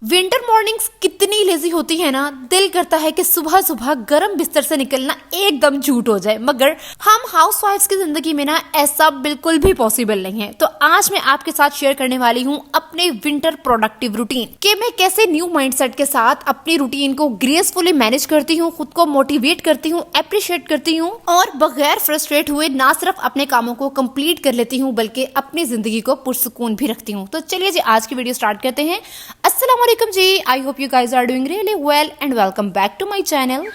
Winter mornings कितनी lazy होती है ना, दिल करता है कि सुबह सुबह गर्म बिस्तर से निकलना एकदम झूठ हो जाए, मगर हम हाउसवाइफ्स की जिंदगी में ना ऐसा बिल्कुल भी पॉसिबल नहीं है। तो आज मैं आपके साथ शेयर करने वाली हूँ अपने विंटर प्रोडक्टिव रूटीन कि मैं कैसे न्यू माइंडसेट के साथ अपनी रूटीन को ग्रेसफुली मैनेज करती हूँ, खुद को मोटिवेट करती हूँ, अप्रिशिएट करती हूँ और बगैर फ्रस्ट्रेट हुए ना सिर्फ अपने कामों को कंप्लीट कर लेती हूँ बल्कि अपनी जिंदगी को पुरसुकून भी रखती हूँ। तो चलिए जी आज की वीडियो स्टार्ट करते हैं। अस्सलाम वालेकुम जी, I hope you guys are doing really well and welcome back to my channel.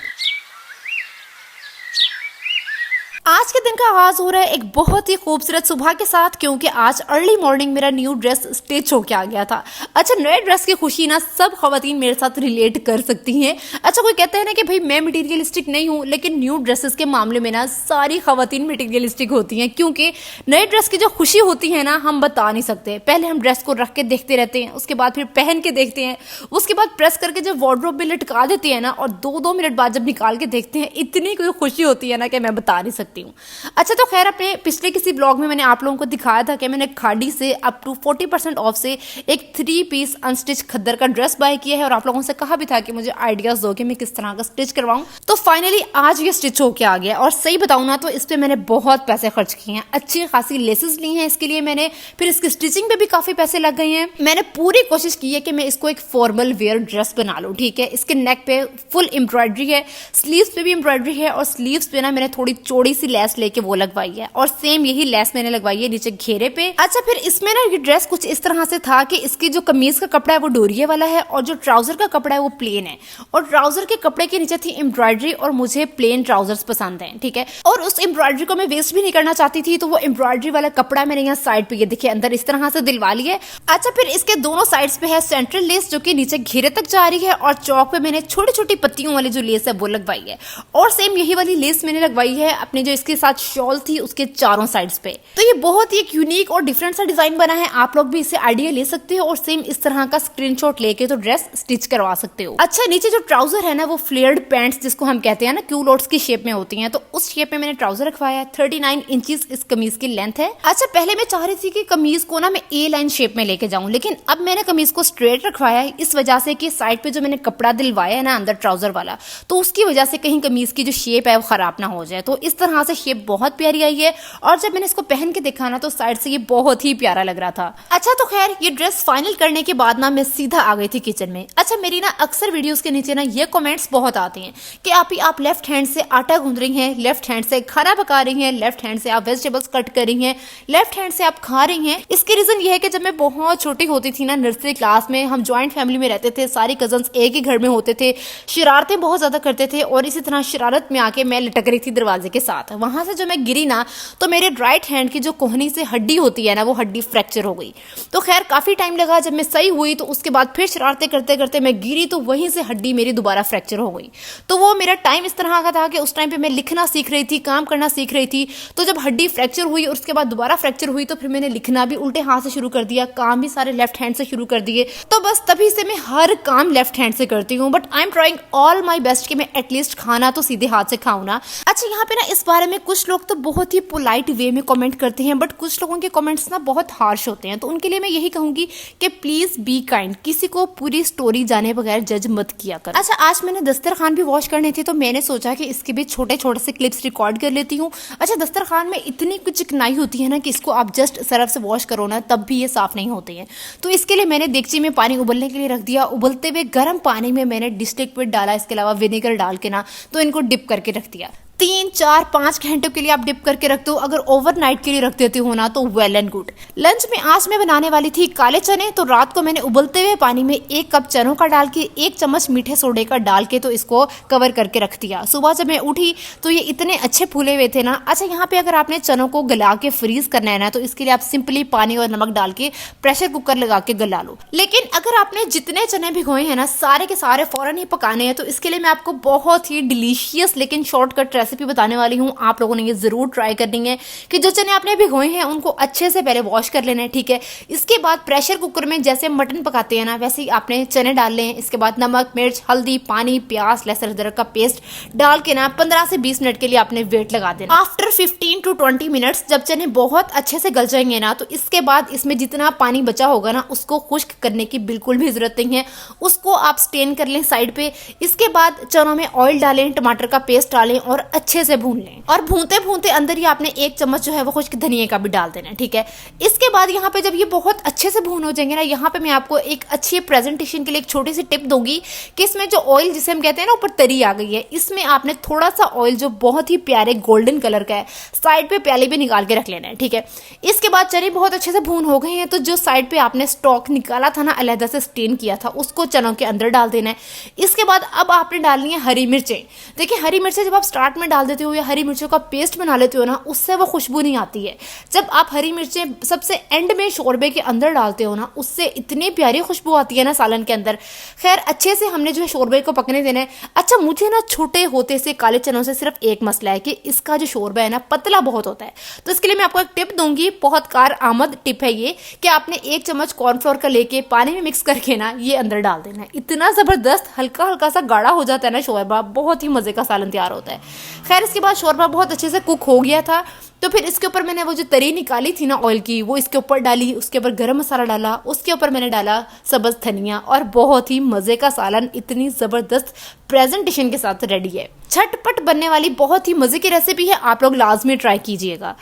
आज के दिन का आगाज हो रहा है एक बहुत ही खूबसूरत सुबह के साथ, क्योंकि आज अर्ली मॉर्निंग मेरा न्यू ड्रेस स्टिच होके आ गया था। अच्छा, नए ड्रेस की खुशी ना सब खवातीन मेरे साथ रिलेट कर सकती हैं। अच्छा, कोई कहता है ना कि भाई मैं मटेरियलिस्टिक नहीं हूँ, लेकिन न्यू ड्रेसेस के मामले में ना सारी खवातीन मटेरियलिस्टिक होती हैं, क्योंकि नए ड्रेस की जो खुशी होती है ना हम बता नहीं सकते। पहले हम ड्रेस को रख के देखते रहते हैं, उसके बाद फिर पहन के देखते हैं, उसके बाद प्रेस करके जब वार्डरोब में लटका देते हैं ना और 2-2 मिनट बाद जब निकाल के देखते हैं, इतनी कोई खुशी होती है ना कि मैं बता नहीं सकती हूँ। अच्छा, तो खैर अपने पिछले किसी ब्लॉग में मैंने आप लोगों को दिखाया था कि मैंने खाड़ी से अप टू 40% ऑफ से एक 3 पीस अनस्टिच खद्दर का ड्रेस बाय किया है और आप लोगों से कहा भी था कि मुझे आइडियाज दो कि मैं किस तरह का स्टिच करवाऊं। तो फाइनली आज ये स्टिच होके आ गया और सही बताऊं ना तो इस पे मैंने बहुत पैसे खर्च किए हैं, अच्छी खासी लेसेस ली हैं इसके लिए मैंने, फिर इसकी स्टिचिंग पे भी काफी पैसे लग गए हैं। मैंने पूरी कोशिश की है कि मैं इसको एक फॉर्मल वेयर ड्रेस बना लूं। ठीक है, इसके नेक पे फुल एम्ब्रॉयडरी है, स्लीव्स पे भी एम्ब्रॉयडरी है और स्लीव्स पे ना मैंने थोड़ी चौड़ी सी लेस लेके वो लगवाई है और सेम यही लेस मैंने लगवाई है नीचे घेरे पे। अच्छा, फिर इसमें ना ये ड्रेस कुछ इस तरह से था कि इसकी जो कमीज का कपड़ा है वो डोरिये वाला है और जो ट्राउजर का कपड़ा है वो प्लेन है और ट्राउजर के कपड़े के नीचे थी एम्ब्रॉयडरी और मुझे प्लेन ट्राउजर्स पसंद है। ठीक है, और उस एम्ब्रॉयडरी को मैं वेस्ट भी नहीं करना चाहती थी, तो वो एम्ब्रॉयडरी वाला कपड़ा मैंने यहाँ साइड पे ये देखिए अंदर इस तरह से दिलवा लिया। अच्छा, फिर इसके दोनों साइड्स पे है सेंट्रल लेस जो कि नीचे घेरे तक जा रही है और चौक पे मैंने छोटी छोटी पत्तियों वाली जो लेस है वो लगवाई है और सेम यही वाली लेस मैंने लगवाई है अपने जो इसके साथ शॉल थी उसके चारों साइड्स पे। तो ये बहुत ही एक यूनिक और डिफरेंट सा डिजाइन बना है, आप लोग भी इससे आइडिया ले सकते हो और सेम इस तरह का स्क्रीनशॉट लेके तो ड्रेस स्टिच करवा सकते हो। अच्छा, नीचे जो ट्राउजर है ना वो फ्लेयर्ड पैंट्स जिसको हम कहते हैं ना क्यूलोट्स की शेप में होती हैं, तो उस शेप में मैंने ट्राउजर रखवाया है। 39 इंचेस इस कमीज की लेंथ है। अच्छा, पहले मैं चाह रही थी कि कमीज को ना मैं ए लाइन शेप में लेके जाऊं, लेकिन अब मैंने कमीज को स्ट्रेट रखवाया है इस वजह से कि साइड पे जो मैंने कपड़ा दिलवाया है ना अंदर ट्राउजर वाला, तो उसकी वजह से कहीं कमीज की जो शेप है वो खराब ना हो जाए। तो इस तरह से शेप बहुत प्यारी आई है और जब मैंने इसको पहन के देखा ना तो साइड से ये बहुत ही प्यारा लग रहा था। अच्छा, तो खैर ये ड्रेस फाइनल करने के बाद ना मैं सीधा आ गई थी किचन में। अच्छा, मेरी ना अक्सर वीडियोस के नीचे ना ये कमेंट्स बहुत आते हैं कि आप लेफ्ट हैंड से आटा गूंद रही हैं, लेफ्ट हैंड से खाना पका रही हैं, लेफ्ट हैंड से आप वेजिटेबल्स कट कर रही हैं, लेफ्ट हैंड से आप खा रही हैं। इसके रीजन ये है कि जब मैं बहुत छोटी होती थी ना नर्सरी क्लास में, हम ज्वाइंट फैमिली में रहते थे, सारे कजन्स एक ही घर में होते थे, शरारतें बहुत ज्यादा करते थे और इसी तरह शरारत में आके मैं लटक रही थी दरवाजे के साथ। वहां से जो मैं गिरी ना तो मेरे राइट हैंड की जो कोहनी से हड्डी होती है ना वो हड्डी फ्रैक्चर हो गई। तो खैर काफी टाइम लगा, जब मैं सही हुई तो उसके बाद फिर शरारतें करते करते मैं गिरी तो वहीं से हड्डी मेरी दोबारा फ्रैक्चर हो गई। तो वो मेरा टाइम इस तरह का था कि उस टाइम पे मैं लिखना सीख रही थी, काम करना सीख रही थी। तो जब हड्डी फ्रैक्चर हुई और उसके बाद दोबारा फ्रैक्चर हुई तो फिर मैंने लिखना भी उल्टे हाथ से शुरू कर दिया, काम भी सारे लेफ्ट हैंड से शुरू कर दिए। तो बस तभी से मैं हर काम लेफ्ट हैंड से करती हूँ, but I am trying all my best कि मैं एटलीस्ट खाना तो सीधे हाथ से खाऊं ना। अच्छा, यहाँ पे ना इस बारे में कुछ लोग तो बहुत ही पोलाइट वे में कमेंट करते हैं, बट कुछ लोगों के कमेंट्स ना बहुत हार्श होते हैं, तो उनके लिए मैं यही कहूंगी कि प्लीज बी काइंड, किसी को पूरी स्टोरी जाने बगैर जज मत किया कर। अच्छा, आज मैंने दस्तरखान भी वॉश करने थे तो मैंने सोचा कि इसके भी छोटे छोटे से क्लिप्स रिकॉर्ड कर लेती हूँ। अच्छा, दस्तरखान में इतनी कुछ चिकनाई होती है ना कि इसको आप जस्ट सर्फ से वॉश करो ना तब भी ये साफ नहीं होते हैं। तो इसके लिए मैंने देगची में पानी उबलने के लिए रख दिया। उबलते हुए गर्म पानी में मैंने डिश लिक्विड डाला, इसके अलावा विनेगर डाल के ना तो इनको डिप करके रख दिया। 3, 4, 5 घंटों के लिए आप डिप करके रखते हो। अगर ओवरनाइट के लिए रख देते हो ना तो वेल एंड गुड। लंच में आज मैं बनाने वाली थी काले चने, तो रात को मैंने उबलते हुए पानी में 1 कप चनों का डाल के 1 चम्मच मीठे सोडे का डाल के तो इसको कवर करके रख दिया। सुबह जब मैं उठी तो ये इतने अच्छे फूले हुए थे ना। अच्छा, यहाँ पे अगर आपने चनों को गला के फ्रीज करना है ना तो इसके लिए आप सिंपली पानी और नमक डाल के प्रेशर कुकर लगा के गला लो। लेकिन अगर आपने जितने चने भिगोए हैं ना सारे के सारे फौरन ही पकाने हैं तो इसके लिए मैं आपको बहुत ही डिलीशियस लेकिन शॉर्टकट रेसिपी बताने वाली हूँ, आप लोगों ने ये जरूर ट्राई करनी है कि जो चने आपने भिगोए हैं उनको अच्छे से पहले वॉश कर लेना है, ठीक है। इसके बाद प्रेशर कुकर में जैसे मटन पकाते हैं ना, वैसे ही आपने चने डाल लें। इसके बाद नमक, मिर्च, हल्दी, पानी, प्याज, लहसुन अदरक का पेस्ट डाल के ना 15 से 20 मिनट के लिए आपने वेट लगा देना। आफ्टर 15 to 20 मिनट्स जब चने बहुत अच्छे से गल जाएंगे ना, तो इसके बाद इसमें जितना पानी बचा होगा ना उसको खुश्क करने की बिल्कुल भी जरूरत नहीं है, उसको आप स्टेन कर लें साइड पे। इसके बाद चनों में ऑयल डालें, टमाटर का पेस्ट डालें और अच्छे से भून लें। और भूनते भूनते अंदर ही आपने 1 चम्मच जो है वो खुश्क धनिया का भी डाल देना, ठीक है। इसके बाद यहाँ पे जब ये बहुत अच्छे से भून हो जाएंगे ना, यहाँ पे मैं आपको एक अच्छी प्रेजेंटेशन के लिए एक छोटी सी टिप दूंगी कि इसमें जो ऑयल जिसे हम कहते हैं ना ऊपर तरी आ गई है, इसमें आपने थोड़ा सा ऑयल जो बहुत ही प्यारे गोल्डन कलर का है साइड पे प्याली पे निकाल के रख लेना है, ठीक है। इसके बाद चने बहुत अच्छे से भून हो गए हैं, तो जो साइड पे आपने स्टॉक निकाला था ना, अलहदा से स्टेन किया था, उसको चनों के अंदर डाल देना है। इसके बाद अब आपने डालनी है हरी मिर्चें। देखिए हरी मिर्चें जब आप स्टार्ट में डाल देते हो या हरी मिर्चों का पेस्ट बना लेते हो ना, उससे वो खुशबू नहीं आती है। जब आप हरी मिर्चें सबसे एंड में शोरबे के अंदर डालते हो ना, उससे इतनी प्यारी खुशबू आती है ना सालन के अंदर। खैर अच्छे से हमने जो है शोरबे को पकने देना है। अच्छा मुझे ना छोटे होते से काले चनों से सिर्फ एक मसला है कि इसका जो शोरबा है ना पतला बहुत होता है, तो इसके लिए मैं आपको एक टिप दूंगी, बहुत कार आमद टिप है ये, कि आपने 1 चम्मच कॉर्नफ्लोर का लेके पानी में मिक्स करके ना ये अंदर डाल देना है। इतना जबरदस्त हल्का हल्का सा गाढ़ा हो जाता है ना शोरबा, बहुत ही मजे का सालन तैयार होता है। खैर इसके बाद शोरबा बहुत अच्छे से कुक हो गया था, तो फिर इसके ऊपर मैंने वो जो तरी निकाली थी ना ऑयल की, वो इसके ऊपर डाली। उसके ऊपर गरम मसाला डाला, उसके ऊपर मैंने डाला सब्ज धनिया, और बहुत ही मजे का सालन इतनी जबरदस्त प्रेजेंटेशन के साथ रेडी है। झटपट बनने वाली बहुत ही मजे की रेसिपी है, आप लोग लाजमी ट्राई कीजिएगा।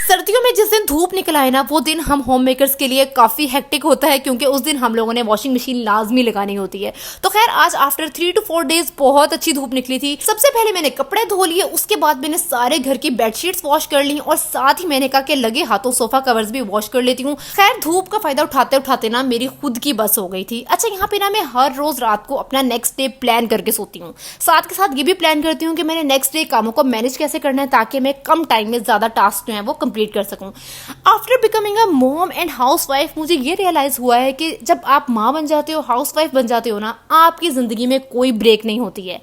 सर्दियों में जिस दिन धूप निकल आए ना, वो दिन हम होम मेकर्स के लिए काफी हेक्टिक होता है, क्योंकि उस दिन हम लोगों ने वॉशिंग मशीन लाजमी लगानी होती है। तो खैर आज आफ्टर 3 to 4 डेज बहुत अच्छी धूप निकली थी। सबसे पहले मैंने कपड़े धो लिए, उसके बाद मैंने सारे घर की बेडशीट्स वॉश कर ली, और साथ ही मैंने कहा कि लगे हाथों सोफा कवर्स भी वॉश कर लेती हूँ। खैर धूप का फायदा उठाते उठाते ना मेरी खुद की बस हो गई थी। अच्छा यहाँ पे ना मैं हर रोज रात को अपना नेक्स्ट डे प्लान करके सोती हूँ, साथ के साथ ये भी प्लान करती हूँ कि मैंने नेक्स्ट डे कामों को मैनेज कैसे करना है, ताकि मैं कम टाइम में ज्यादा टास्क जो है वो कंप्लीट कर सकूं। After becoming a mom and house wife मुझे ये रियलाइज हुआ है कि जब आप माँ बन जाते हो, हाउस वाइफ बन जाते हो ना, आपकी जिंदगी में कोई ब्रेक नहीं होती है,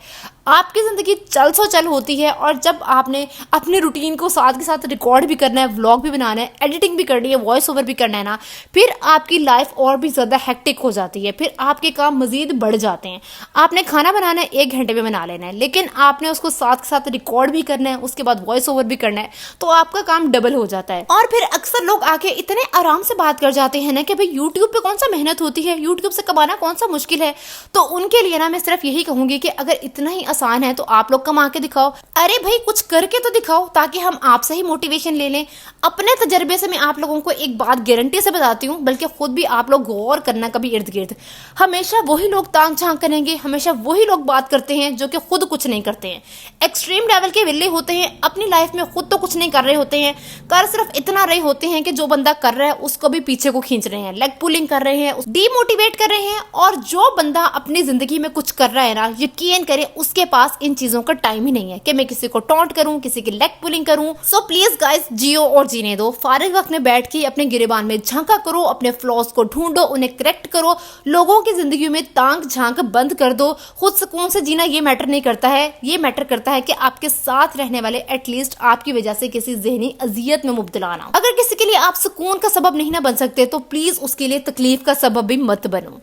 आपकी जिंदगी चल सो चल होती है। और जब आपने अपने रूटीन को साथ के साथ रिकॉर्ड भी करना है, व्लॉग भी बनाना है, एडिटिंग भी करनी है, वॉइस ओवर भी करना है ना, फिर आपकी लाइफ और भी ज्यादा हेक्टिक हो जाती है, फिर आपके काम मजीद बढ़ जाते हैं। आपने खाना बनाना है 1 घंटे में बना लेना है, लेकिन आपने उसको साथ के साथ रिकॉर्ड भी करना है, उसके बाद वॉइस ओवर भी करना है, तो आपका काम डबल हो जाता है। और फिर अक्सर लोग आके इतने आराम से बात कर जाते हैं ना कि भाई यूट्यूब पे कौन सा मेहनत होती है, यूट्यूब से कमाना कौन सा मुश्किल है। तो उनके लिए ना मैं सिर्फ यही कहूंगी कि अगर इतना ही आसान है तो आप लोग कमा के दिखाओ। अरे भाई कुछ करके तो दिखाओ, ताकि हम आपसे ही मोटिवेशन ले लें। अपने तजर्बे से मैं आप लोगों को एक बात गारंटी से बताती हूँ, बल्कि खुद भी आप लोग गौर करना कभी इर्द गिर्द, हमेशा वही लोग तांग झांक करेंगे, हमेशा वही लोग बात करते हैं जो कि खुद कुछ नहीं करते हैं, एक्सट्रीम लेवल के विल्ले होते हैं, अपनी लाइफ में खुद तो कुछ नहीं कर रहे होते हैं, कर सिर्फ इतना रहे होते हैं कि जो बंदा कर रहा है उसको भी पीछे को खींच रहे हैं, लेग पुलिंग कर रहे हैं, डीमोटिवेट कर रहे हैं। और जो बंदा अपनी जिंदगी में कुछ कर रहा है ना, यकीन करें उसके पास इन चीजों का टाइम ही नहीं है कि मैं किसी को टॉन्ट करूं, किसी की लेग पुलिंग करूं। सो प्लीज गाइस, जियो और जीने दो। फारिग वक्त में बैठ के अपने गिरेबान में झांका करो, अपने फ्लॉस को ढूंढो, उन्हें करेक्ट करो, लोगों की जिंदगी में तांग झांक बंद कर दो। खुद सुकून से जीना ये मैटर नहीं करता है, ये मैटर करता है कि आपके साथ रहने वाले एटलीस्ट आपकी वजह से किसी जहनी अजियत में मुब्तला ना हो। अगर किसी के लिए आप सुकून का सबब नहीं ना बन सकते, तो प्लीज उसके लिए तकलीफ का सबब भी मत बनो।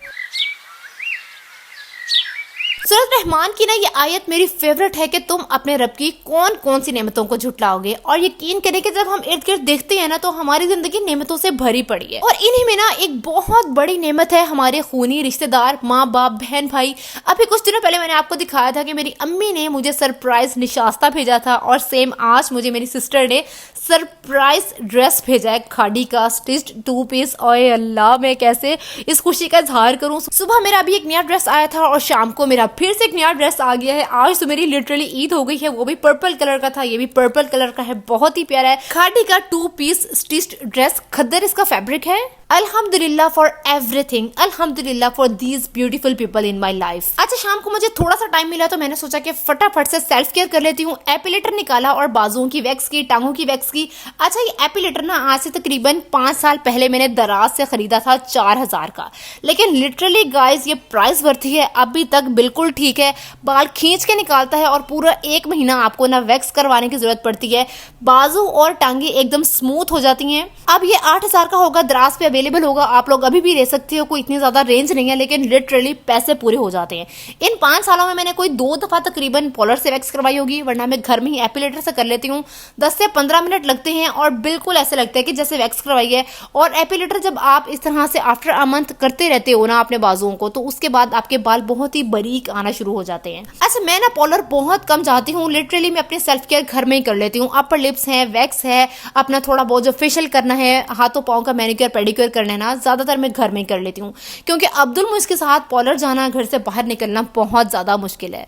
सूरत रहमान की ना ये आयत मेरी फेवरेट है कि तुम अपने रब की कौन कौन सी नेमतों को झुटलाओगे। और यकीन करें कि जब हम इर्द गिर्द देखते हैं ना, तो हमारी जिंदगी नेमतों से भरी पड़ी है, और इन्हीं में ना एक बहुत बड़ी नेमत है हमारे खूनी रिश्तेदार, माँ बाप, बहन भाई। अभी कुछ दिनों पहले मैंने आपको दिखाया था कि मेरी अम्मी ने मुझे सरप्राइज निशास्ता भेजा था, और सेम आज मुझे मेरी सिस्टर ने सरप्राइज ड्रेस भेजा है, खादी का स्टिच्ड 2 पीस। ओए अल्लाह, मैं कैसे इस खुशी का इजहार करूं। सुबह मेरा अभी एक नया ड्रेस आया था, और शाम को मेरा फिर से एक नया ड्रेस आ गया है। आज तो मेरी लिटरली ईद हो गई है, वो भी पर्पल कलर का था, ये भी पर्पल कलर का है, बहुत ही प्यारा है। खादी का 2 पीस स्टिच्ड ड्रेस, खद्दर इसका फैब्रिक है। अल्हम्दुलिल्लाह फॉर एवरीथिंग, अल्हम्दुलिल्लाह for these beautiful people in my life. अच्छा शाम को मुझे थोड़ा सा टाइम मिला, तो मैंने सोचा कि फटाफट से सेल्फ केयर कर लेती हूँ। एपिलेटर निकाला और बाजुओं की वैक्स की, टांगों की वैक्स की, की। अच्छा, ये एपिलेटर ना आज से तकरीबन 5 साल पहले मैंने दराज से खरीदा था 4000 का, लेकिन लिटरली गाइस ये प्राइस वर्थी है, अभी तक बिल्कुल ठीक है, बाल खींच के निकालता है और पूरा 1 महीना आपको ना वैक्स करवाने की जरूरत पड़ती है, बाजू और टांगे एकदम स्मूथ हो जाती हैं। अब ये 8000 का होगा, दराज पे अवेलेबल होगा, आप लोग अभी भी ले सकते हो, कोई इतनी ज्यादा रेंज नहीं है, लेकिन लिटरली पैसे पूरे हो जाते हैं। इन 5 सालों में मैंने कोई 2 दफा तकरीबन पॉलर से वैक्स करवाई होगी, वरना मैं घर में ही एपिलेटर से कर लेती हूँ। 10 से 15 मिनट लगते हैं और बिल्कुल ऐसे लगता है कि जैसे वैक्स करवाई है। और एपिलेटर जब आप इस तरह से आफ्टर अ मंथ करते रहते हो ना अपने बाजुओं को, तो उसके बाद आपके बाल बहुत ही बारीक आना शुरू हो जाते हैं। अच्छा, मैं ना पॉलर बहुत कम चाहती हूँ, लिटरली मैं अपनी सेल्फ केयर घर में ही कर लेती हूँ। अपर लिप्स है, वैक्स है, अपना थोड़ा बहुत जो फेशियल करना है, हाथों पाँव का मैनिक्योर पेडिक्योर करना है ना, ज्यादातर मैं घर में ही कर लेती हूँ, क्योंकि अब्दुल मुइज़ के साथ पॉलर जाना, घर से बाहर निकलना बहुत ज्यादा मुश्किल है।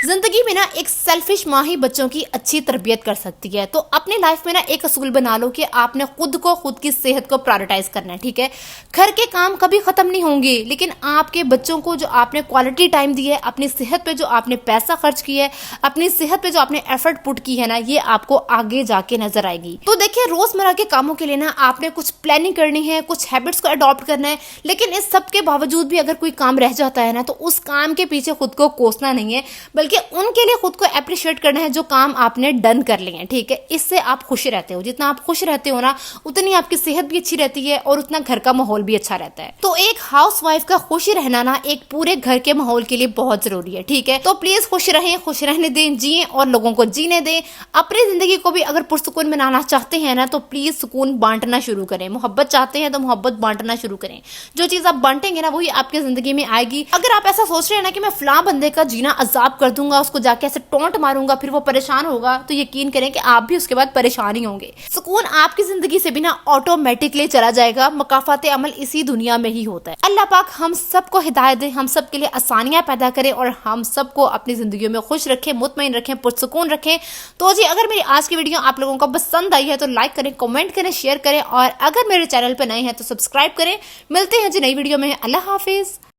जिंदगी में ना एक सेल्फिश माँ ही बच्चों की अच्छी तरबियत कर सकती है। तो अपनी लाइफ में ना एक असूल बना लो कि आपने खुद को, खुद की सेहत को प्रायोरिटाइज करना है, ठीक है। घर के काम कभी खत्म नहीं होंगे, लेकिन आपके बच्चों को जो आपने क्वालिटी टाइम दी है, अपनी सेहत पे जो आपने पैसा खर्च किया है, अपनी सेहत पे जो आपने एफर्ट पुट की है ना, ये आपको आगे जाके नजर आएगी। तो देखिए, रोजमर्रा के कामों के लिए ना आपने कुछ प्लानिंग करनी है, कुछ हैबिट्स को अडॉप्ट करना है, लेकिन इस सब के बावजूद भी अगर कोई काम रह जाता है ना, तो उस काम के पीछे खुद को कोसना नहीं है, बल्कि उनके लिए खुद को अप्रिशिएट करना है जो काम आपने डन कर लिए हैं, ठीक है। इससे आप खुश रहते हो, जितना आप खुश रहते हो ना, उतनी आपकी सेहत भी अच्छी रहती है और उतना घर का माहौल भी अच्छा रहता है। तो एक हाउसवाइफ का खुशी रहना ना एक पूरे घर के माहौल के लिए बहुत जरूरी है, ठीक है। तो प्लीज खुश रहें, खुश रहने दें, जिए और लोगों को जीने दें। अपनी जिंदगी को भी अगर पुरसुकून बनाना चाहते हैं ना, तो प्लीज सुकून बांटना शुरू करें। मोहब्बत चाहते हैं तो मोहब्बत बांटना शुरू करें। जो चीज आप बांटेंगे ना, वही आपकी जिंदगी में आएगी। अगर आप ऐसा सोच रहे हैं ना कि मैं फलां बंदे का जीना अजाब कर दूंगा, उसको जाके ऐसे टोंट मारूंगा, फिर वो परेशान होगा, तो यकीन करें कि आप भी उसके बाद परेशान ही होंगे। सुकून आपकी जिंदगी से भी ना ऑटोमेटिकली चला जाएगा। मकाफात अमल इसी दुनिया में ही होता है। अल्लाह पाक हम सबको हिदायत दे, हम सब के लिए आसानियां पैदा करे और हम सबको अपनी जिंदगी में खुश रखें, मुतमईन रखें, पुरसुकून रखें। तो जी, अगर मेरी आज की वीडियो आप लोगों को पसंद आई है तो लाइक करें, कमेंट करें, शेयर करें, और अगर मेरे चैनल पर नए हैं तो सब्सक्राइब करें। मिलते हैं जी नई वीडियो में। अल्लाह हाफिज।